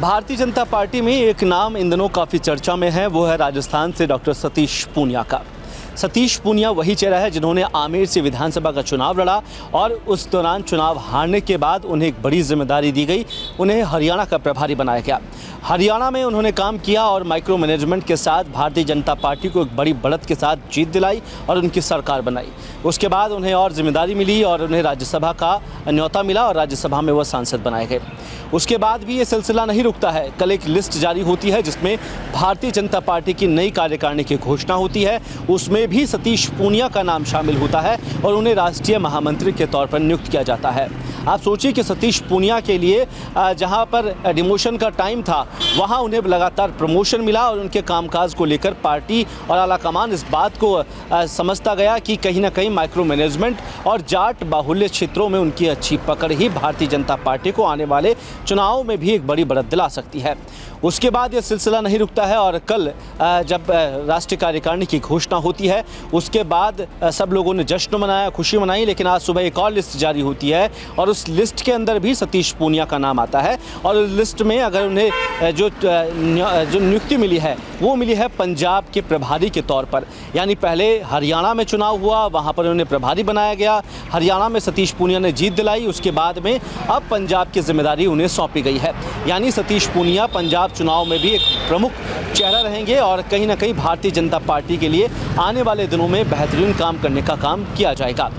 Bharatiya Janata party में एक नाम इन दिनों काफ़ी चर्चा में है, वो है राजस्थान से डॉक्टर सतीश पूनिया का। सतीश पूनिया वही चेहरा है जिन्होंने आमेर से विधानसभा का चुनाव लड़ा और उस दौरान चुनाव हारने के बाद उन्हें एक बड़ी जिम्मेदारी दी गई। उन्हें हरियाणा का प्रभारी बनाया गया। हरियाणा में उन्होंने काम किया और माइक्रो मैनेजमेंट के साथ भारतीय जनता पार्टी को एक बड़ी बढ़त के साथ जीत दिलाई और उनकी सरकार बनाई। उसके बाद उन्हें और जिम्मेदारी मिली और उन्हें राज्यसभा का न्योता मिला और राज्यसभा में वह सांसद बनाए गए। उसके बाद भी ये सिलसिला नहीं रुकता है। कल एक लिस्ट जारी होती है जिसमें भारतीय जनता पार्टी की नई कार्यकारिणी की घोषणा होती है। उसमें भी सतीश पूनिया का नाम शामिल होता है और उन्हें राष्ट्रीय महामंत्री के तौर पर नियुक्त किया जाता है। आप सोचिए कि सतीश पूनिया के लिए जहां पर डिमोशन का टाइम था वहां उन्हें लगातार प्रमोशन मिला और उनके कामकाज को लेकर पार्टी और आलाकमान इस बात को समझता गया कि कहीं ना कहीं माइक्रो मैनेजमेंट और जाट बाहुल्य क्षेत्रों में उनकी अच्छी पकड़ ही भारतीय जनता पार्टी को आने वाले चुनाव में भी एक बड़ी बढ़त दिला सकती है। उसके बाद ये सिलसिला नहीं रुकता है और कल जब राष्ट्रीय कार्यकारिणी की घोषणा होती है उसके बाद सब लोगों ने जश्न मनाया, खुशी मनाई। लेकिन आज सुबह एक और लिस्ट जारी होती है और उस लिस्ट के अंदर भी सतीश पूनिया का नाम आता है और उस लिस्ट में अगर उन्हें जो नियुक्ति मिली है वो मिली है पंजाब के प्रभारी के तौर पर। यानी पहले हरियाणा में चुनाव हुआ, वहाँ पर उन्हें प्रभारी बनाया गया, हरियाणा में सतीश पूनिया ने जीत दिलाई। उसके बाद में अब पंजाब की जिम्मेदारी उन्हें सौंपी गई है। यानी सतीश पूनिया पंजाब चुनाव में भी एक प्रमुख चेहरा रहेंगे और कहीं ना कहीं भारतीय जनता पार्टी के लिए आने वाले दिनों में बेहतरीन काम करने का काम किया जाएगा।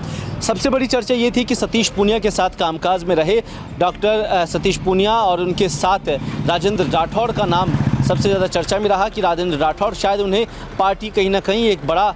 सबसे बड़ी चर्चा ये थी कि सतीश पूनिया के साथ कामकाज में रहे डॉक्टर सतीश पूनिया और उनके साथ राजेंद्र राठौड़ का नाम सबसे ज़्यादा चर्चा में रहा कि राजेंद्र राठौड़ शायद उन्हें पार्टी कहीं ना कहीं एक बड़ा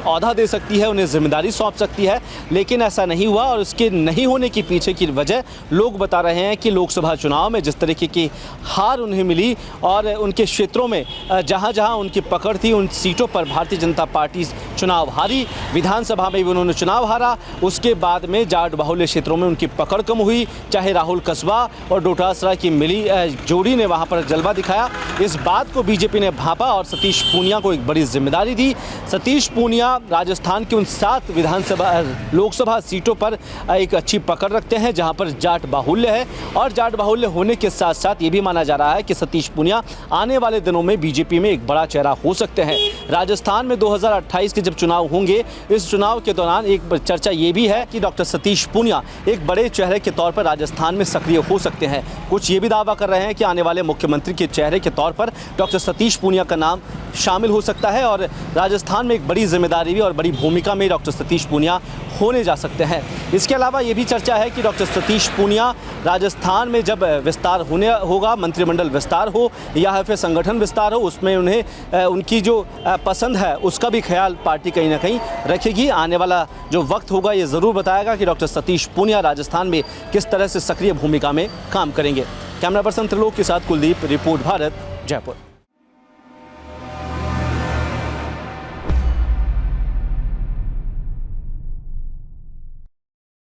ओहदा दे सकती है, उन्हें जिम्मेदारी सौंप सकती है। लेकिन ऐसा नहीं हुआ और उसके नहीं होने के पीछे की वजह लोग बता रहे हैं कि लोकसभा चुनाव में जिस तरीके की हार उन्हें मिली और उनके क्षेत्रों में जहां जहां उनकी पकड़ थी उन सीटों पर भारतीय जनता पार्टी चुनाव हारी। विधानसभा में भी उन्होंने चुनाव हारा। उसके बाद में जाट बाहुल्य क्षेत्रों में उनकी पकड़ कम हुई। चाहे राहुल कस्बा और डोटासरा की मिली जोड़ी ने वहाँ पर जलवा दिखाया। इस बात को बीजेपी ने भांपा और सतीश पूनिया को एक बड़ी जिम्मेदारी दी। सतीश पूनिया राजस्थान की उन 7 लोकसभा सीटों पर एक अच्छी पकड़ रखते हैं जहां पर जाट बाहुल्य है और जाट बाहुल्य होने के साथ साथ ये भी माना जा रहा है कि सतीश पूनिया आने वाले दिनों में बीजेपी में एक बड़ा चेहरा हो सकते हैं। राजस्थान में 2028 के जब चुनाव होंगे, इस चुनाव के दौरान एक चर्चा ये भी है कि डॉक्टर सतीश पूनिया एक बड़े चेहरे के तौर पर राजस्थान में सक्रिय हो सकते हैं। कुछ ये भी दावा कर रहे हैं कि आने वाले मुख्यमंत्री के चेहरे के तौर पर डॉक्टर सतीश पूनिया का नाम शामिल हो सकता है और राजस्थान में एक बड़ी जिम्मेदारी भी और बड़ी भूमिका में डॉक्टर सतीश पूनिया होने जा सकते हैं। इसके अलावा ये भी चर्चा है कि डॉक्टर सतीश पूनिया राजस्थान में जब विस्तार होगा, मंत्रिमंडल विस्तार हो या फिर संगठन विस्तार हो, उसमें उन्हें उनकी जो पसंद है उसका भी ख्याल पार्टी कहीं ना कहीं रखेगी। आने वाला जो वक्त होगा ये ज़रूर बताएगा कि डॉक्टर सतीश पूनिया राजस्थान में किस तरह से सक्रिय भूमिका में काम करेंगे। कैमरा पर्सन त्रिलोक के साथ कुलदीप, रिपोर्ट भारत, जयपुर।